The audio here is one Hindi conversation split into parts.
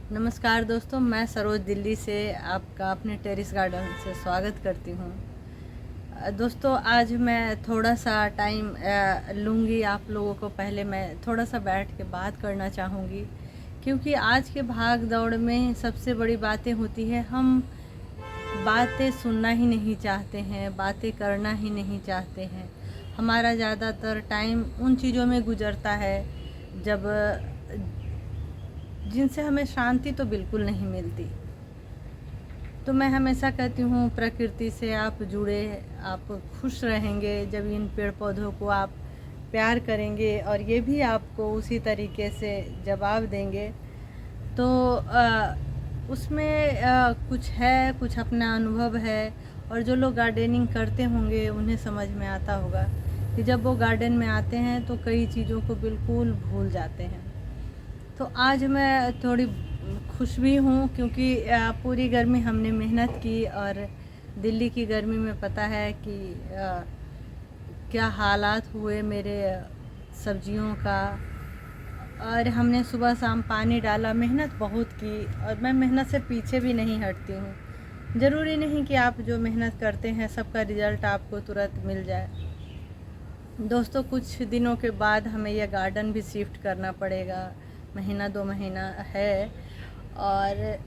नमस्कार दोस्तों, मैं सरोज दिल्ली से आपका अपने टेरेस गार्डन से स्वागत करती हूँ। दोस्तों, आज मैं थोड़ा सा टाइम लूँगी आप लोगों को। पहले मैं थोड़ा सा बैठ के बात करना चाहूँगी, क्योंकि आज के भाग दौड़ में सबसे बड़ी बातें होती है, हम बातें सुनना ही नहीं चाहते हैं, बातें करना ही नहीं चाहते हैं। हमारा ज़्यादातर टाइम उन चीज़ों में गुजरता है जब जिनसे हमें शांति तो बिल्कुल नहीं मिलती। तो मैं हमेशा कहती हूँ, प्रकृति से आप जुड़े, आप खुश रहेंगे जब इन पेड़ पौधों को आप प्यार करेंगे और ये भी आपको उसी तरीके से जवाब देंगे। तो उसमें कुछ है, कुछ अपना अनुभव है। और जो लोग गार्डनिंग करते होंगे उन्हें समझ में आता होगा कि जब वो गार्डन में आते हैं तो कई चीज़ों को बिल्कुल भूल जाते हैं। तो आज मैं थोड़ी खुश भी हूँ, क्योंकि पूरी गर्मी हमने मेहनत की और दिल्ली की गर्मी में पता है कि क्या हालात हुए मेरे सब्जियों का। और हमने सुबह शाम पानी डाला, मेहनत बहुत की, और मैं मेहनत से पीछे भी नहीं हटती हूँ। ज़रूरी नहीं कि आप जो मेहनत करते हैं सबका रिज़ल्ट आपको तुरंत मिल जाए। दोस्तों, कुछ दिनों के बाद हमें यह गार्डन भी शिफ्ट करना पड़ेगा, महीना 2 महीना है। और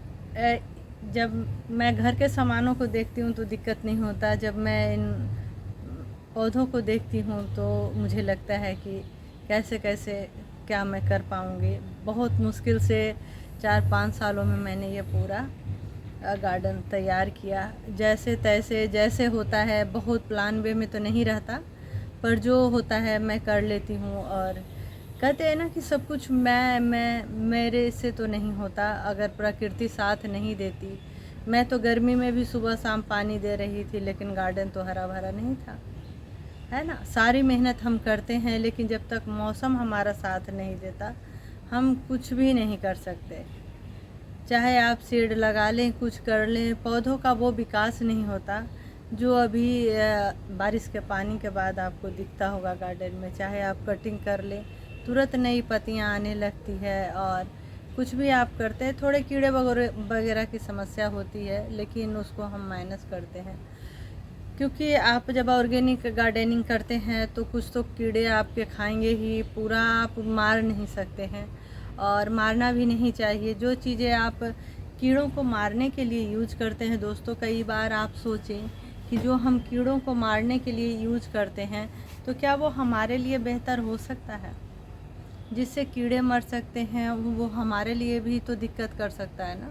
जब मैं घर के सामानों को देखती हूँ तो दिक्कत नहीं होता, जब मैं इन पौधों को देखती हूँ तो मुझे लगता है कि कैसे कैसे क्या मैं कर पाऊँगी। बहुत मुश्किल से 4-5 सालों में मैंने ये पूरा गार्डन तैयार किया, जैसे तैसे जैसे होता है। बहुत प्लान वे में तो नहीं रहता, पर जो होता है मैं कर लेती हूँ। और कहते हैं ना कि सब कुछ मैं मेरे से तो नहीं होता, अगर प्रकृति साथ नहीं देती। मैं तो गर्मी में भी सुबह शाम पानी दे रही थी, लेकिन गार्डन तो हरा भरा नहीं था, है ना। सारी मेहनत हम करते हैं, लेकिन जब तक मौसम हमारा साथ नहीं देता हम कुछ भी नहीं कर सकते। चाहे आप सीड लगा लें, कुछ कर लें, पौधों का वो विकास नहीं होता जो अभी बारिश के पानी के बाद आपको दिखता होगा गार्डन में। चाहे आप कटिंग कर लें, तुरंत नई पत्तियां आने लगती है। और कुछ भी आप करते हैं, थोड़े कीड़े वगैरह वगैरह की समस्या होती है, लेकिन उसको हम माइनस करते हैं, क्योंकि आप जब ऑर्गेनिक गार्डनिंग करते हैं तो कुछ तो कीड़े आपके खाएंगे ही, पूरा आप मार नहीं सकते हैं और मारना भी नहीं चाहिए। जो चीज़ें आप कीड़ों को मारने के लिए यूज करते हैं दोस्तों, कई बार आप सोचें कि जो हम कीड़ों को मारने के लिए यूज करते हैं तो क्या वो हमारे लिए बेहतर हो सकता है? जिससे कीड़े मर सकते हैं वो हमारे लिए भी तो दिक्कत कर सकता है ना।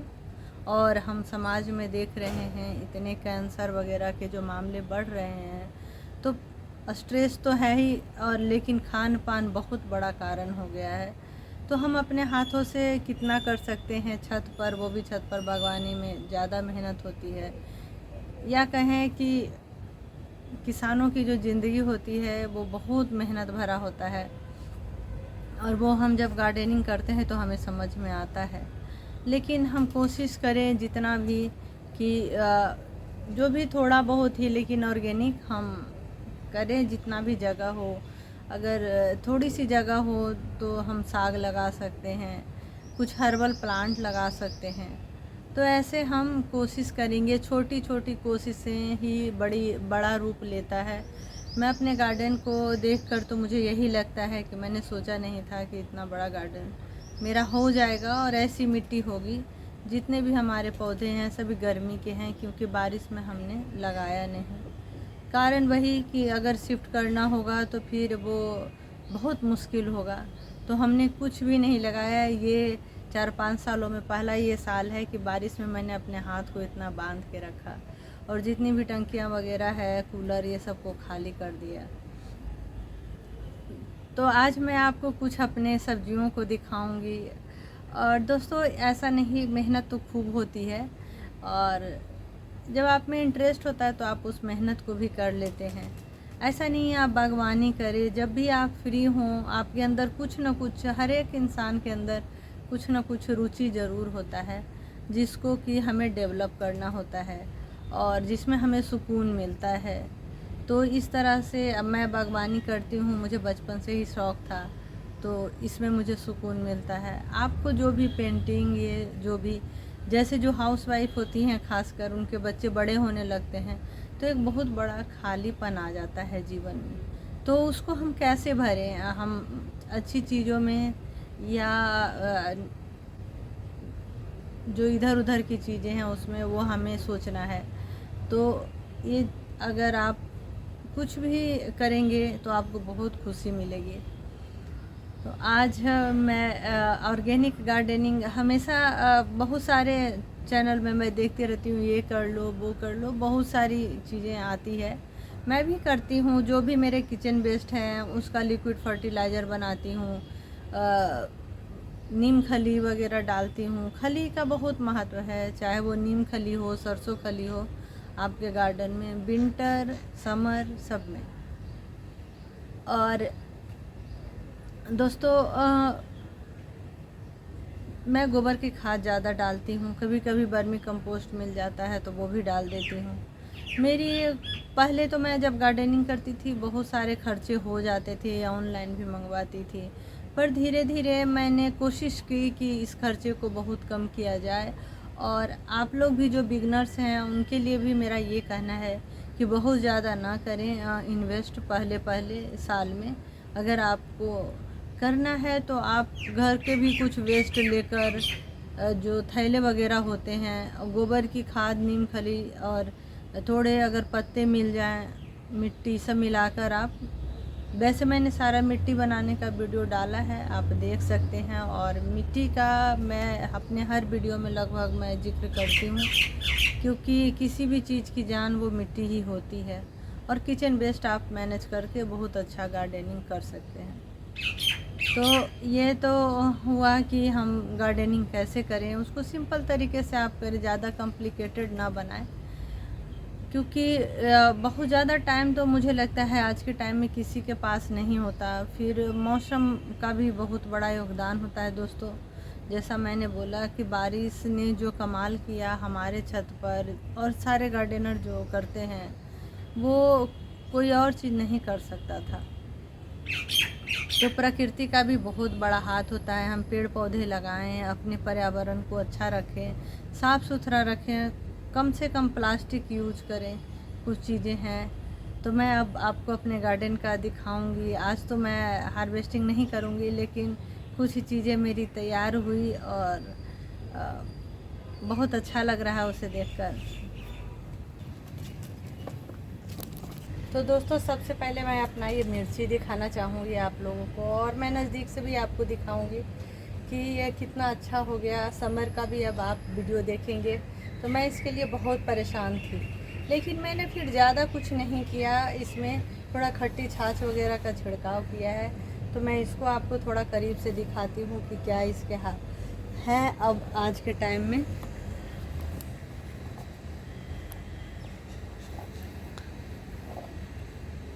और हम समाज में देख रहे हैं इतने कैंसर वगैरह के जो मामले बढ़ रहे हैं, तो स्ट्रेस तो है ही, और लेकिन खान पान बहुत बड़ा कारण हो गया है। तो हम अपने हाथों से कितना कर सकते हैं छत पर, वो भी छत पर बागवानी में ज़्यादा मेहनत होती है। या कहें कि किसानों की जो ज़िंदगी होती है वो बहुत मेहनत भरा होता है, और वो हम जब गार्डनिंग करते हैं तो हमें समझ में आता है। लेकिन हम कोशिश करें जितना भी कि जो भी थोड़ा बहुत ही, लेकिन ऑर्गेनिक हम करें। जितना भी जगह हो, अगर थोड़ी सी जगह हो तो हम साग लगा सकते हैं, कुछ हर्बल प्लांट लगा सकते हैं। तो ऐसे हम कोशिश करेंगे, छोटी छोटी कोशिशें ही बड़ा रूप लेता है। मैं अपने गार्डन को देखकर तो मुझे यही लगता है कि मैंने सोचा नहीं था कि इतना बड़ा गार्डन मेरा हो जाएगा, और ऐसी मिट्टी होगी। जितने भी हमारे पौधे हैं सभी गर्मी के हैं, क्योंकि बारिश में हमने लगाया नहीं। कारण वही कि अगर शिफ्ट करना होगा तो फिर वो बहुत मुश्किल होगा। तो हमने कुछ भी नहीं लगाया। ये 4-5 सालों में पहला ये साल है कि बारिश में मैंने अपने हाथ को इतना बांध के रखा, और जितनी भी टंकियां वगैरह है, कूलर, ये सब को खाली कर दिया। तो आज मैं आपको कुछ अपने सब्जियों को दिखाऊंगी। और दोस्तों, ऐसा नहीं, मेहनत तो खूब होती है, और जब आप में इंटरेस्ट होता है तो आप उस मेहनत को भी कर लेते हैं। ऐसा नहीं है आप बागवानी करें, जब भी आप फ्री हों, आपके अंदर कुछ ना कुछ, हर एक इंसान के अंदर कुछ ना कुछ रुचि ज़रूर होता है, जिसको कि हमें डेवलप करना होता है और जिसमें हमें सुकून मिलता है। तो इस तरह से अब मैं बागवानी करती हूँ, मुझे बचपन से ही शौक़ था। तो इसमें मुझे सुकून मिलता है। आपको जो भी पेंटिंग, ये जो भी, जैसे जो हाउसवाइफ होती हैं खासकर, उनके बच्चे बड़े होने लगते हैं तो एक बहुत बड़ा खालीपन आ जाता है जीवन में, तो उसको हम कैसे भरें? हम अच्छी चीज़ों में या जो इधर उधर की चीज़ें हैं उसमें वो हमें सोचना है। तो ये अगर आप कुछ भी करेंगे तो आपको बहुत खुशी मिलेगी। तो आज मैं ऑर्गेनिक गार्डनिंग हमेशा बहुत सारे चैनल में मैं देखती रहती हूँ, ये कर लो वो कर लो, बहुत सारी चीज़ें आती है। मैं भी करती हूँ, जो भी मेरे किचन वेस्ट हैं उसका लिक्विड फर्टिलाइज़र बनाती हूँ, नीम खली वगैरह डालती हूँ। खली का बहुत महत्व है, चाहे वो नीम खली हो, सरसों खली हो, आपके गार्डन में विंटर समर सब में। और दोस्तों मैं गोबर की खाद ज़्यादा डालती हूँ, कभी कभी वर्मी कंपोस्ट मिल जाता है तो वो भी डाल देती हूँ। मेरी पहले तो मैं जब गार्डनिंग करती थी बहुत सारे खर्चे हो जाते थे, ऑनलाइन भी मंगवाती थी, पर धीरे धीरे मैंने कोशिश की कि इस खर्चे को बहुत कम किया जाए। और आप लोग भी जो बिगनर्स हैं उनके लिए भी मेरा ये कहना है कि बहुत ज़्यादा ना करें इन्वेस्ट पहले साल में। अगर आपको करना है तो आप घर के भी कुछ वेस्ट लेकर, जो थैले वगैरह होते हैं, गोबर की खाद, नीम खली और थोड़े अगर पत्ते मिल जाएं, मिट्टी सब मिलाकर आप, वैसे मैंने सारा मिट्टी बनाने का वीडियो डाला है, आप देख सकते हैं। और मिट्टी का मैं अपने हर वीडियो में लगभग मैं जिक्र करती हूँ, क्योंकि किसी भी चीज़ की जान वो मिट्टी ही होती है। और किचन वेस्ट आप मैनेज करके बहुत अच्छा गार्डनिंग कर सकते हैं। तो ये तो हुआ कि हम गार्डनिंग कैसे करें, उसको सिंपल तरीके से आप करें, ज़्यादा कॉम्प्लिकेटेड ना बनाएं, क्योंकि बहुत ज़्यादा टाइम तो मुझे लगता है आज के टाइम में किसी के पास नहीं होता। फिर मौसम का भी बहुत बड़ा योगदान होता है दोस्तों। जैसा मैंने बोला कि बारिश ने जो कमाल किया हमारे छत पर, और सारे गार्डनर जो करते हैं वो कोई और चीज़ नहीं कर सकता था। तो प्रकृति का भी बहुत बड़ा हाथ होता है। हम पेड़ पौधे लगाएं, अपने पर्यावरण को अच्छा रखें, साफ़ सुथरा रखें, कम से कम प्लास्टिक यूज करें। कुछ चीज़ें हैं तो मैं अब आपको अपने गार्डन का दिखाऊंगी। आज तो मैं हार्वेस्टिंग नहीं करूंगी, लेकिन कुछ चीज़ें मेरी तैयार हुई और बहुत अच्छा लग रहा है उसे देखकर। तो दोस्तों सबसे पहले मैं अपना ये मिर्ची दिखाना चाहूँगी आप लोगों को, और मैं नज़दीक से भी आपको दिखाऊंगी कि ये कितना अच्छा हो गया। समर का भी अब आप वीडियो देखेंगे। तो मैं इसके लिए बहुत परेशान थी, लेकिन मैंने फिर ज़्यादा कुछ नहीं किया, इसमें थोड़ा खट्टी छाछ वगैरह का छिड़काव किया है। तो मैं इसको आपको थोड़ा करीब से दिखाती हूँ कि क्या इसके हाथ हैं अब आज के टाइम में।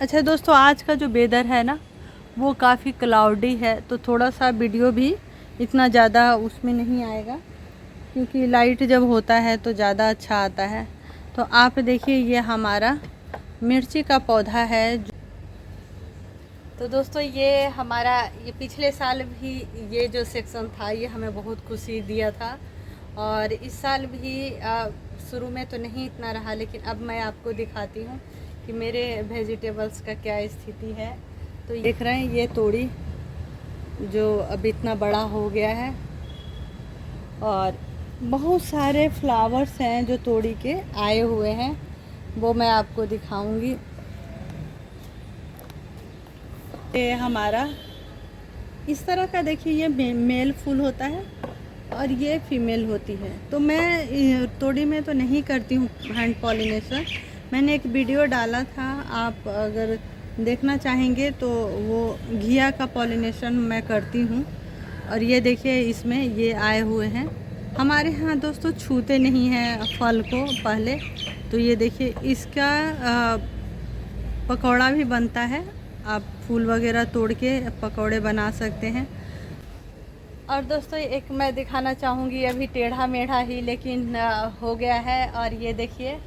अच्छा दोस्तों, आज का जो वेदर है ना वो काफ़ी क्लाउडी है, तो थोड़ा सा वीडियो भी इतना ज़्यादा उसमें नहीं आएगा, क्योंकि लाइट जब होता है तो ज़्यादा अच्छा आता है। तो आप देखिए ये हमारा मिर्ची का पौधा है। तो दोस्तों ये हमारा, ये पिछले साल भी ये जो सेक्शन था ये हमें बहुत खुशी दिया था, और इस साल भी शुरू में तो नहीं इतना रहा, लेकिन अब मैं आपको दिखाती हूँ कि मेरे वेजिटेबल्स का क्या स्थिति है। तो देख रहे हैं ये तोड़ी जो अब इतना बड़ा हो गया है, और बहुत सारे फ्लावर्स हैं जो तोड़ी के आए हुए हैं, वो मैं आपको दिखाऊंगी। ये हमारा इस तरह का देखिए, ये मेल फूल होता है और ये फीमेल होती है। तो मैं तोड़ी में तो नहीं करती हूँ हैंड पॉलिनेशन, मैंने एक वीडियो डाला था, आप अगर देखना चाहेंगे तो वो घिया का पॉलिनेशन मैं करती हूँ। और ये देखिए इसमें ये आए हुए हैं। हमारे यहाँ दोस्तों छूते नहीं हैं फल को पहले। तो ये देखिए इसका पकौड़ा भी बनता है, आप फूल वगैरह तोड़ के पकौड़े बना सकते हैं। और दोस्तों एक मैं दिखाना चाहूँगी, अभी टेढ़ा मेढ़ा ही लेकिन हो गया है। और ये देखिए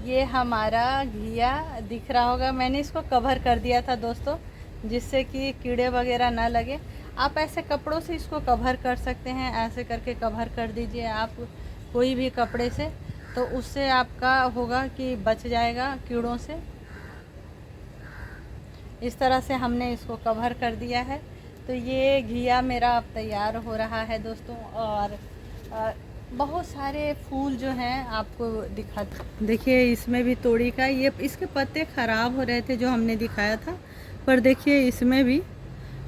ये हमारा घिया दिख रहा होगा, मैंने इसको कवर कर दिया था दोस्तों, जिससे कि कीड़े वगैरह ना लगे। आप ऐसे कपड़ों से इसको कवर कर सकते हैं, ऐसे करके कवर कर दीजिए आप कोई भी कपड़े से, तो उससे आपका होगा कि बच जाएगा कीड़ों से। इस तरह से हमने इसको कवर कर दिया है। तो ये घिया मेरा अब तैयार हो रहा है दोस्तों। और बहुत सारे फूल जो हैं आपको देखिए इसमें भी तोड़ी का, ये इसके पत्ते ख़राब हो रहे थे जो हमने दिखाया था, पर देखिए इसमें भी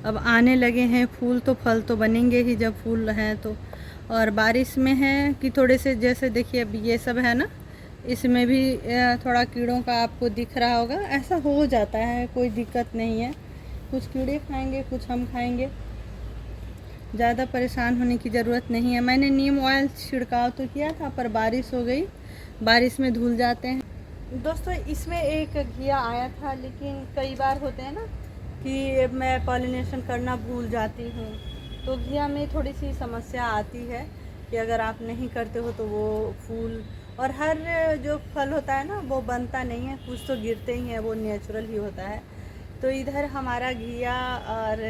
अब आने लगे हैं फूल, तो फल तो बनेंगे ही जब फूल हैं तो। और बारिश में है कि थोड़े से, जैसे देखिए अब ये सब है ना, इसमें भी थोड़ा कीड़ों का आपको दिख रहा होगा, ऐसा हो जाता है, कोई दिक्कत नहीं है। कुछ कीड़े खाएंगे, कुछ हम खाएंगे, ज़्यादा परेशान होने की ज़रूरत नहीं है। मैंने नीम ऑयल छिड़काव तो किया था, पर बारिश हो गई, बारिश में धुल जाते हैं। दोस्तों इसमें एक घिया आया था, लेकिन कई बार होते हैं ना कि मैं पॉलिनेशन करना भूल जाती हूँ, तो घिया में थोड़ी सी समस्या आती है कि अगर आप नहीं करते हो तो वो फूल और हर जो फल होता है ना वो बनता नहीं है, कुछ तो गिरते ही हैं, वो नेचुरल ही होता है। तो इधर हमारा घिया, और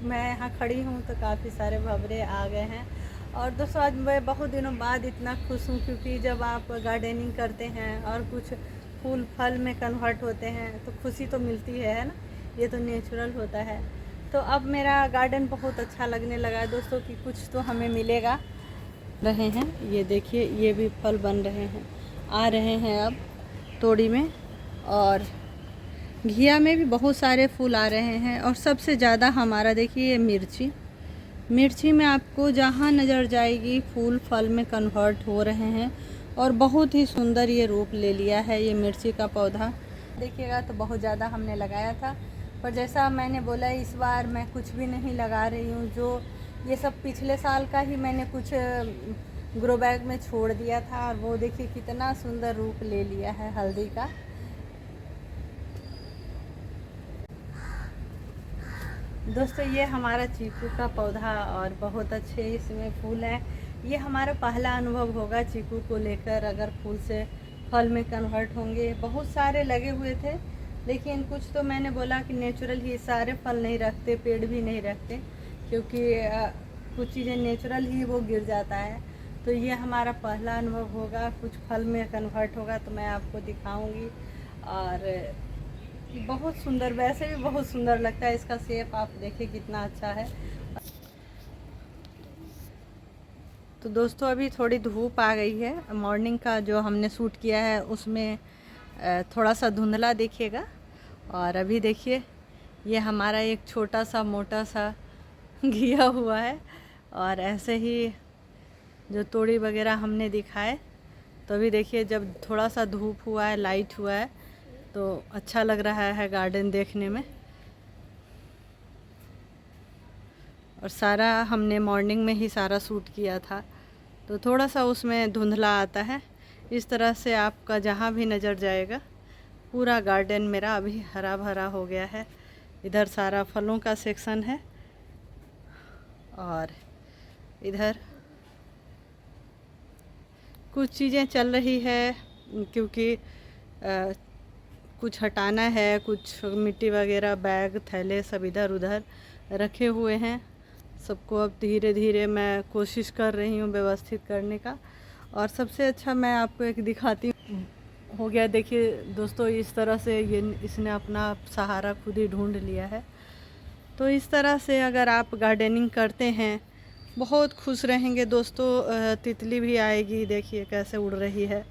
मैं यहाँ खड़ी हूँ तो काफ़ी सारे भंवरे आ गए हैं। और दोस्तों आज मैं बहुत दिनों बाद इतना खुश हूँ, क्योंकि जब आप गार्डनिंग करते हैं और कुछ फूल फल में कन्वर्ट होते हैं तो खुशी तो मिलती है ना, ये तो नेचुरल होता है। तो अब मेरा गार्डन बहुत अच्छा लगने लगा है दोस्तों, कि कुछ तो हमें मिलेगा रहे हैं। ये देखिए ये भी फल बन रहे हैं, आ रहे हैं अब तोड़ी में। और घिया में भी बहुत सारे फूल आ रहे हैं। और सबसे ज़्यादा हमारा देखिए ये मिर्ची में आपको जहाँ नज़र जाएगी फूल फल में कन्वर्ट हो रहे हैं, और बहुत ही सुंदर ये रूप ले लिया है ये मिर्ची का पौधा। देखिएगा तो बहुत ज़्यादा हमने लगाया था, पर जैसा मैंने बोला इस बार मैं कुछ भी नहीं लगा रही हूँ। जो ये सब पिछले साल का ही मैंने कुछ ग्रो बैग में छोड़ दिया था, और वो देखिए कितना सुंदर रूप ले लिया है हल्दी का। दोस्तों ये हमारा चीकू का पौधा, और बहुत अच्छे इसमें फूल हैं। ये हमारा पहला अनुभव होगा चीकू को लेकर, अगर फूल से फल में कन्वर्ट होंगे। बहुत सारे लगे हुए थे, लेकिन कुछ तो मैंने बोला कि नेचुरल ही सारे फल नहीं रखते, पेड़ भी नहीं रखते, क्योंकि कुछ चीज़ें नेचुरल ही वो गिर जाता है। तो ये हमारा पहला अनुभव होगा, कुछ फल में कन्वर्ट होगा तो मैं आपको दिखाऊंगी। और बहुत सुंदर, वैसे भी बहुत सुंदर लगता है, इसका शेप आप देखिए कितना अच्छा है। तो दोस्तों अभी थोड़ी धूप आ गई है, मॉर्निंग का जो हमने शूट किया है उसमें थोड़ा सा धुंधला देखिएगा। और अभी देखिए ये हमारा एक छोटा सा मोटा सा घिया हुआ है। और ऐसे ही जो तोड़ी वगैरह हमने दिखाए, तो अभी देखिए जब थोड़ा सा धूप हुआ है, लाइट हुआ है, तो अच्छा लग रहा है गार्डन देखने में। और सारा हमने मॉर्निंग में ही सारा शूट किया था, तो थोड़ा सा उसमें धुंधला आता है। इस तरह से आपका जहाँ भी नज़र जाएगा पूरा गार्डन मेरा अभी हरा भरा हो गया है। इधर सारा फलों का सेक्शन है, और इधर कुछ चीज़ें चल रही है, क्योंकि कुछ हटाना है, कुछ मिट्टी वगैरह बैग थैले सब इधर उधर रखे हुए हैं। सबको अब धीरे धीरे मैं कोशिश कर रही हूँ व्यवस्थित करने का। और सबसे अच्छा मैं आपको एक दिखाती हूँ, हो गया देखिए दोस्तों, इस तरह से ये इसने अपना सहारा खुद ही ढूंढ लिया है। तो इस तरह से अगर आप गार्डनिंग करते हैं बहुत खुश रहेंगे दोस्तों। तितली भी आएगी, देखिए कैसे उड़ रही है।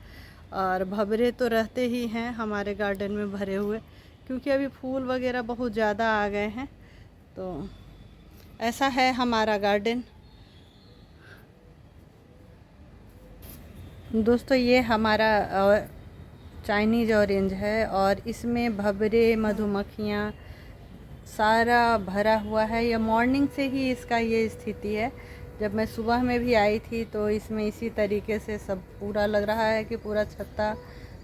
और भंवरे तो रहते ही हैं हमारे गार्डन में भरे हुए, क्योंकि अभी फूल वगैरह बहुत ज़्यादा आ गए हैं। तो ऐसा है हमारा गार्डन। दोस्तों ये हमारा चाइनीज़ ऑरेंज है, और इसमें भंवरे मधुमक्खियाँ सारा भरा हुआ है। ये मॉर्निंग से ही इसका ये स्थिति है। जब मैं सुबह में भी आई थी तो इसमें इसी तरीके से सब पूरा लग रहा है कि पूरा छत्ता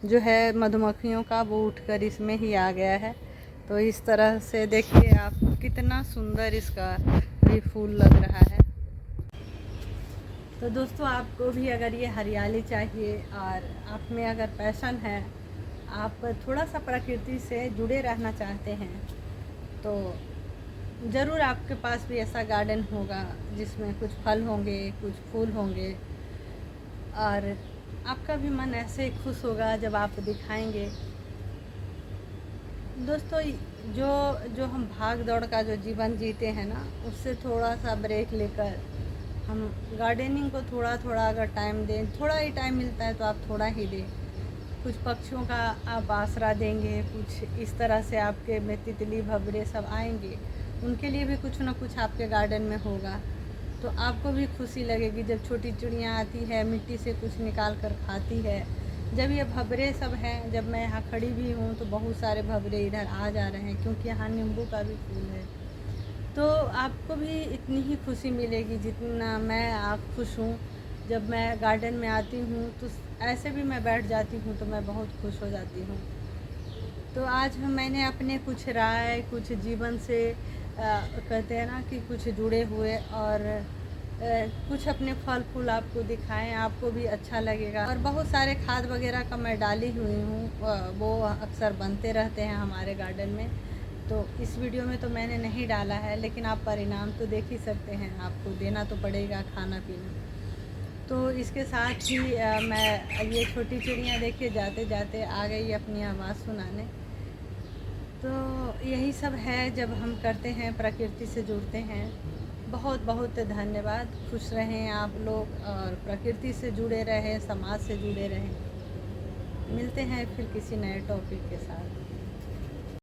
जो है मधुमक्खियों का वो उठकर इसमें ही आ गया है। तो इस तरह से देखिए आप कितना सुंदर इसका भी फूल लग रहा है। तो दोस्तों आपको भी अगर ये हरियाली चाहिए और आप में अगर पैशन है, आप थोड़ा सा प्रकृति से जुड़े रहना चाहते हैं, तो ज़रूर आपके पास भी ऐसा गार्डन होगा जिसमें कुछ फल होंगे, कुछ फूल होंगे, और आपका भी मन ऐसे ही खुश होगा जब आप दिखाएंगे। दोस्तों, जो जो हम भाग दौड़ का जो जीवन जीते हैं ना, उससे थोड़ा सा ब्रेक लेकर हम गार्डनिंग को थोड़ा थोड़ा अगर टाइम दें, थोड़ा ही टाइम मिलता है तो आप थोड़ा ही दें। कुछ पक्षियों का आप आसरा देंगे, कुछ इस तरह से आपके में तितली भंवरे सब आएंगे, उनके लिए भी कुछ ना कुछ आपके गार्डन में होगा, तो आपको भी खुशी लगेगी। जब छोटी चिड़ियाँ आती है, मिट्टी से कुछ निकाल कर खाती है, जब ये भंवरे सब हैं, जब मैं यहाँ खड़ी भी हूँ तो बहुत सारे भंवरे इधर आ जा रहे हैं, क्योंकि यहाँ नींबू का भी फूल है, तो आपको भी इतनी ही खुशी मिलेगी जितना मैं आप खुश हूँ। जब मैं गार्डन में आती हूँ तो ऐसे भी मैं बैठ जाती हूँ तो मैं बहुत खुश हो जाती हूँ। तो आज मैंने अपने कुछ राय, कुछ जीवन से कहते हैं ना कि कुछ जुड़े हुए, और कुछ अपने फल फूल आपको दिखाएं, आपको भी अच्छा लगेगा। और बहुत सारे खाद वगैरह का मैं डाली हुई हूँ, वो अक्सर बनते रहते हैं हमारे गार्डन में। तो इस वीडियो में तो मैंने नहीं डाला है, लेकिन आप परिणाम तो देख ही सकते हैं, आपको देना तो पड़ेगा खाना पीना। तो इसके साथ ही मैं ये छोटी चिड़ियाँ देखिए जाते जाते आ गई अपनी आवाज़ सुनाने। तो यही सब है जब हम करते हैं, प्रकृति से जुड़ते हैं। बहुत बहुत धन्यवाद। खुश रहें आप लोग, और प्रकृति से जुड़े रहें, समाज से जुड़े रहें। मिलते हैं फिर किसी नए टॉपिक के साथ।